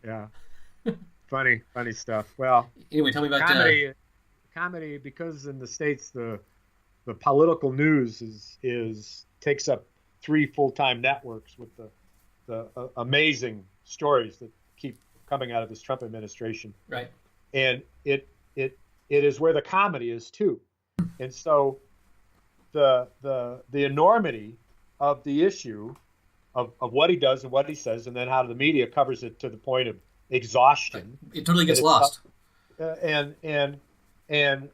Yeah. Funny stuff. Well, Anyway, tell me about comedy, because in the States the political news is takes up three full-time networks with the amazing stories that keep coming out of this Trump administration, right. and it is where the comedy is too, and so the enormity of the issue of what he does and what he says, and then how the media covers it to the point of Right. exhaustion. It totally That gets it's lost. and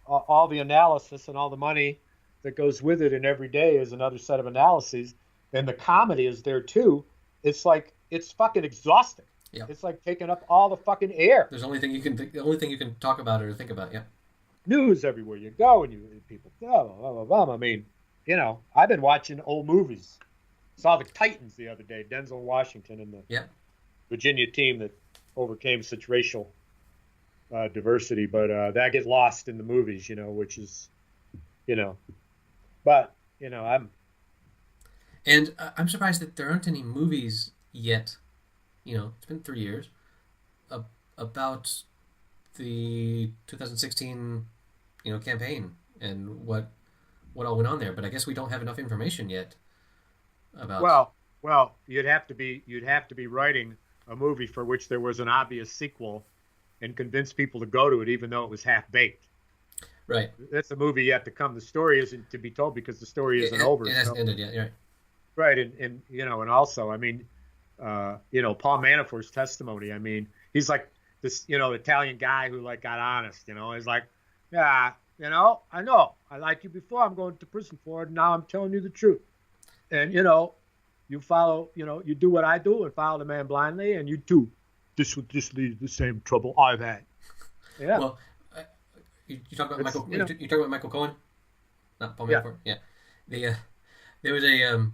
all the analysis and all the money that goes with it, and every day is another set of analyses, and the comedy is there too. It's like it's fucking exhausting. Yeah. It's like taking up all the fucking air. There's the only thing you can talk about or think about. Yeah. News everywhere you go, and you people blah blah blah blah. I mean, I've been watching old movies. Saw the Titans the other day, Denzel Washington and the Yeah. Virginia team that overcame such racial diversity, but that get lost in the movies, which is, you know, but And I'm surprised that there aren't any movies yet. It's been 3 years about the 2016, campaign and what all went on there. But I guess we don't have enough information yet about. well, you'd have to be writing a movie for which there was an obvious sequel and convince people to go to it, even though it was half baked. Right. That's a movie yet to come. The story isn't to be told because the story isn't over. It hasn't So, ended yet. You're right. right, and also, I mean, Paul Manafort's testimony. I mean, he's like this, Italian guy who like got honest. He's like, yeah, I know I liked you before. I'm going to prison for it. And now I'm telling you the truth. And you follow, you do what I do and follow the man blindly, and you too. This would just lead to the same trouble I've had. Yeah, Well, you talk about it's Michael. You talk about Michael Cohen, not Paul yeah. Manafort. Yeah. The there was a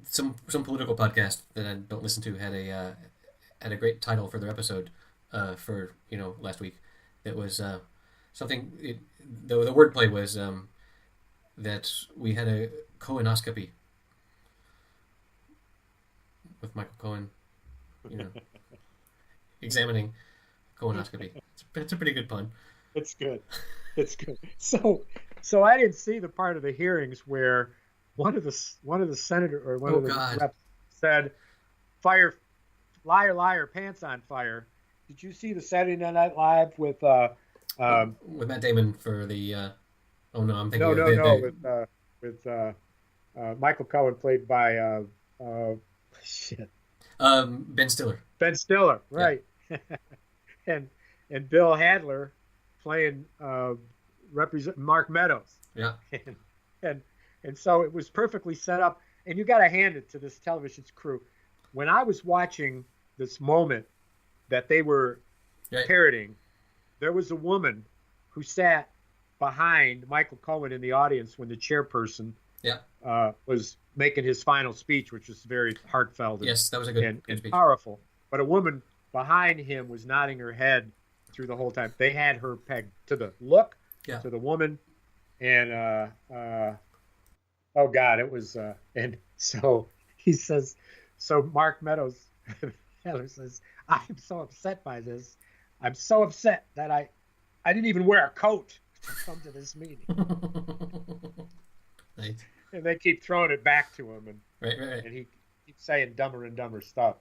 some political podcast that I don't listen to had a great title for their episode for last week. That was something. The wordplay was that we had a Cohenoscopy with Michael Cohen, you know, examining Cohenoscopy. It's a pretty good pun. It's good. It's good. So I didn't see the part of the hearings where one of the senator or one Oh of the God. reps said, "Fire, liar, liar, pants on fire." Did you see the Saturday Night Live with With Matt Damon for the. Oh no, I'm thinking no of no no with Michael Cohen played by uh, shit Ben Stiller. Ben Stiller, Yeah. right? and and Bill Hadler playing represent Mark Meadows, Yeah. and, and and so it was perfectly set up. And you got to hand it to this television's crew. When I was watching this moment that they were Right. parroting, there was a woman who sat behind Michael Cohen in the audience when the chairperson Yeah. was making his final speech, which was very heartfelt Yes, that was a good and speech. powerful. But a woman behind him was nodding her head through the whole time. They had her pegged to the look, Yeah. to the woman, and oh God, it was. And so he says, so Mark Meadows Heather says, I am so upset by this. I'm so upset that I didn't even wear a coat to come to this meeting. Right. And they keep throwing it back to him, Right. and he keeps saying dumber and dumber stuff.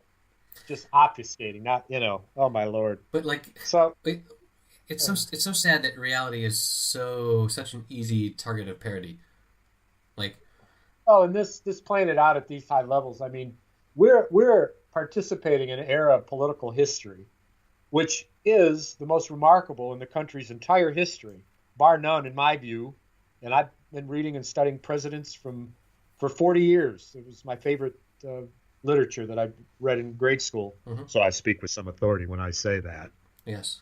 Just obfuscating, not, oh my Lord. But like, So, it's so sad that reality is such an easy target of parody. Like, oh, and this playing it out at these high levels. I mean, we're participating in an era of political history, which is the most remarkable in the country's entire history, bar none, in my view. And I've been reading and studying presidents for 40 years. It was my favorite literature that I read in grade school. Mhm. So I speak with some authority when I say that. yes,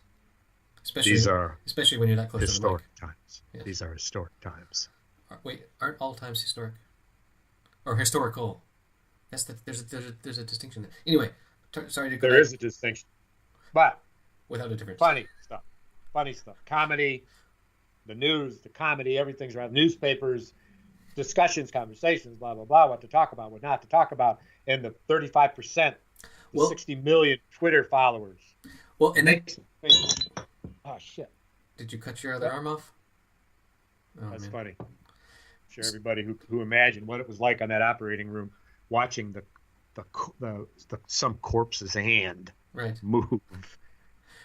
These are especially when you're that close to the mic. historic times. Yes. These are historic times. Wait, aren't all times historic or historical? There's a distinction there. Anyway, sorry to go There back is a distinction, but without a difference. funny stuff. Funny stuff. Comedy, the news, the comedy, everything's around newspapers, discussions, conversations, blah, blah, blah, what to talk about, what not to talk about. And the 35% Well, 60 million Twitter followers. well, and Makes me think, oh shit, did you cut your other arm off? Oh, that's man. funny. I'm sure everybody who imagined what it was like on that operating room, watching some corpse's hand Right. move.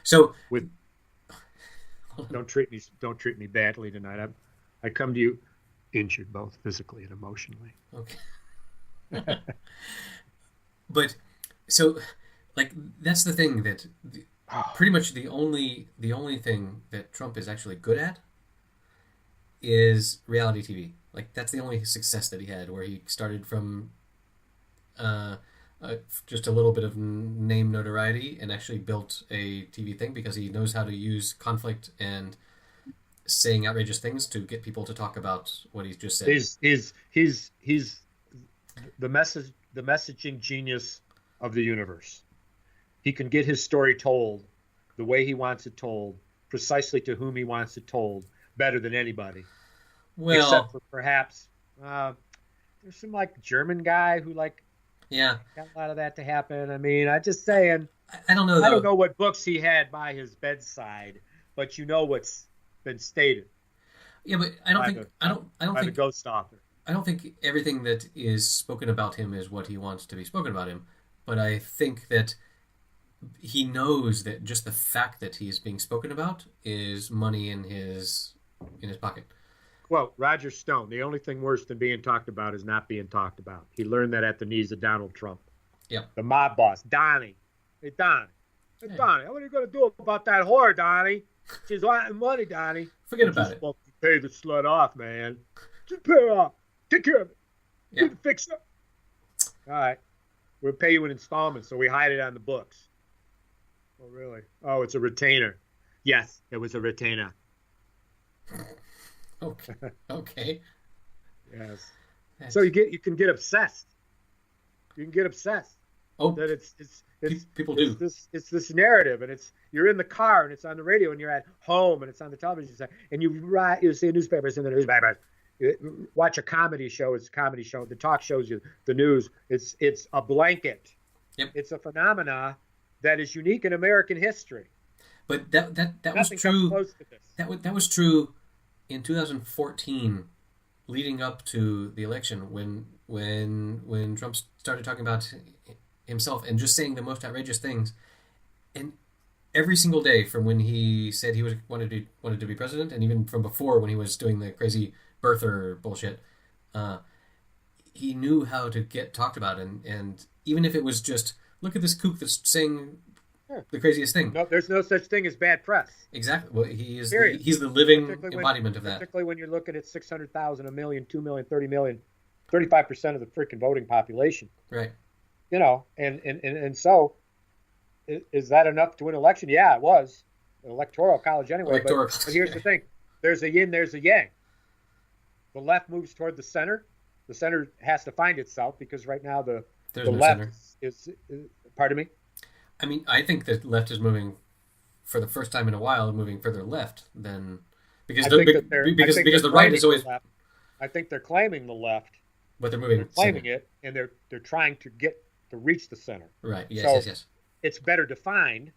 So With don't treat me badly tonight. I come to you injured both physically and emotionally. okay. But so, like, that's the thing that pretty much the only thing that Trump is actually good at is reality TV. Like, that's the only success that he had, where he started from uh, just a little bit of name notoriety and actually built a TV thing because he knows how to use conflict and saying outrageous things to get people to talk about what he's just said. He's the messaging genius of the universe. He can get his story told the way he wants it told, precisely to whom he wants it told, better than anybody. Well, except for perhaps there's some like German guy who like yeah, got a lot of that to happen. I mean, I'm just saying. I don't know. I don't know what books he had by his bedside, but you know what's been stated. Yeah, but I don't think the ghost author. I don't think everything that is spoken about him is what he wants to be spoken about him. But I think that he knows that just the fact that he is being spoken about is money in his pocket. Quote, Roger Stone, the only thing worse than being talked about is not being talked about. He learned that at the knees of Donald Trump. Yeah. The mob boss, Donnie. Hey, Donnie. Hey, Donnie, what are you going to do about that whore, Donnie? She's wanting money, Donnie. Forget about it. Pay the slut off, man. Just pay her off. Take care of it. Yeah. You can fix it. All right. We'll pay you in installments, so we hide it on the books. Oh, really? Oh, it's a retainer. Yes, it was a retainer. Okay. Okay. Yes. So you can get obsessed. You can get obsessed. Oh, that it's people do. It's this narrative, and you're in the car, and it's on the radio, and you're at home, and it's on the television set, and you see newspapers in the newspapers. Watch a comedy show. It's a comedy show. The talk shows you the news. It's a blanket. Yep. It's a phenomena that is unique in American history. But that was true. Close to this. That was true in 2014, leading up to the election, when Trump started talking about himself and just saying the most outrageous things, and every single day from when he said he wanted to be president, and even from before when he was doing the crazy birther bullshit, he knew how to get talked about, and even if it was just look at this kook that's saying the craziest thing. No, there's no such thing as bad press. Exactly. Well, he's the living embodiment of that. Particularly when you're looking at 600,000, 1 million, 2 million, 30 million, 35% of the freaking voting population. Right. You know, and so is that enough to win an election? Yeah, it was. An electoral college anyway. But here's the thing. There's a yin, there's a yang. The left moves toward the center. The center has to find itself because right now the left is pardon me? I mean, I think the left is moving for the first time in a while, moving further left than because the right is always. I think they're claiming the left, but they're moving. They're claiming it, and they're trying to reach the center. Right. Yes. So yes. It's better defined,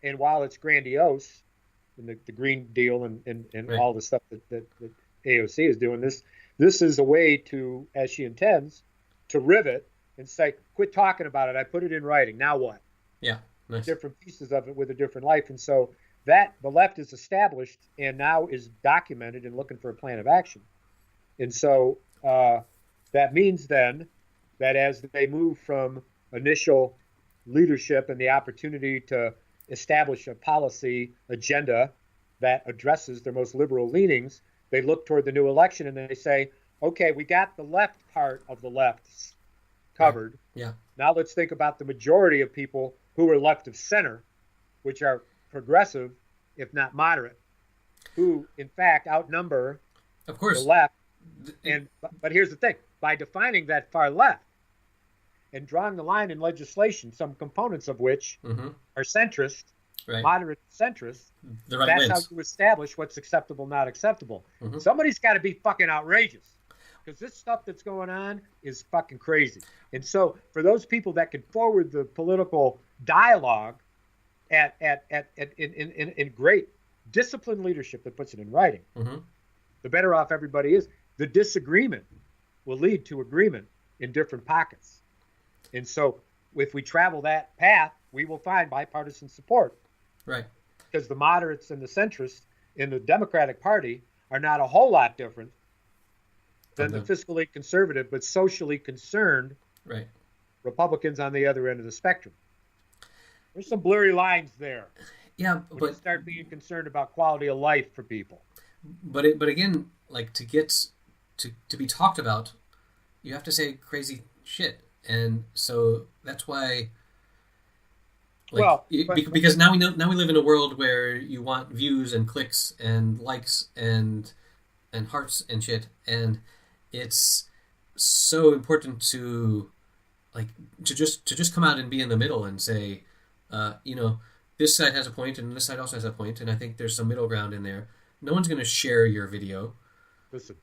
and while it's grandiose, and the Green Deal and right. all the stuff that AOC is doing, this is a way to, as she intends, to rivet and say, quit talking about it. I put it in writing. Now what? Yeah, nice. Different pieces of it with a different life. And so that the left is established and now is documented and looking for a plan of action. And so that means then that as they move from initial leadership and the opportunity to establish a policy agenda that addresses their most liberal leanings, they look toward the new election and they say, okay, we got the left part of the left covered. Yeah. Now let's think about the majority of people who are left of center, which are progressive, if not moderate, who in fact outnumber of course the left. But here's the thing: by defining that far left and drawing the line in legislation, some components of which are centrist, right. moderate centrist, the right that's wins. how you establish what's acceptable, not acceptable. Somebody's got to be fucking outrageous. because this stuff that's going on is fucking crazy. And so for those people that can forward the political dialogue in great disciplined leadership that puts it in writing, the better off everybody is. The disagreement will lead to agreement in different pockets. And so if we travel that path, we will find bipartisan support. Right. Because the moderates and the centrists in the Democratic Party are not a whole lot different than the fiscally conservative but socially concerned Republicans on the other end of the spectrum. There's some blurry lines there. Yeah, but start being concerned about quality of life for people. But again, like to be talked about, you have to say crazy shit, and so that's why. Because now we live in a world where you want views and clicks and likes and hearts and shit, and it's so important to just come out and be in the middle and say, this side has a point and this side also has a point, and I think there's some middle ground in there. No one's going to share your video. Listen,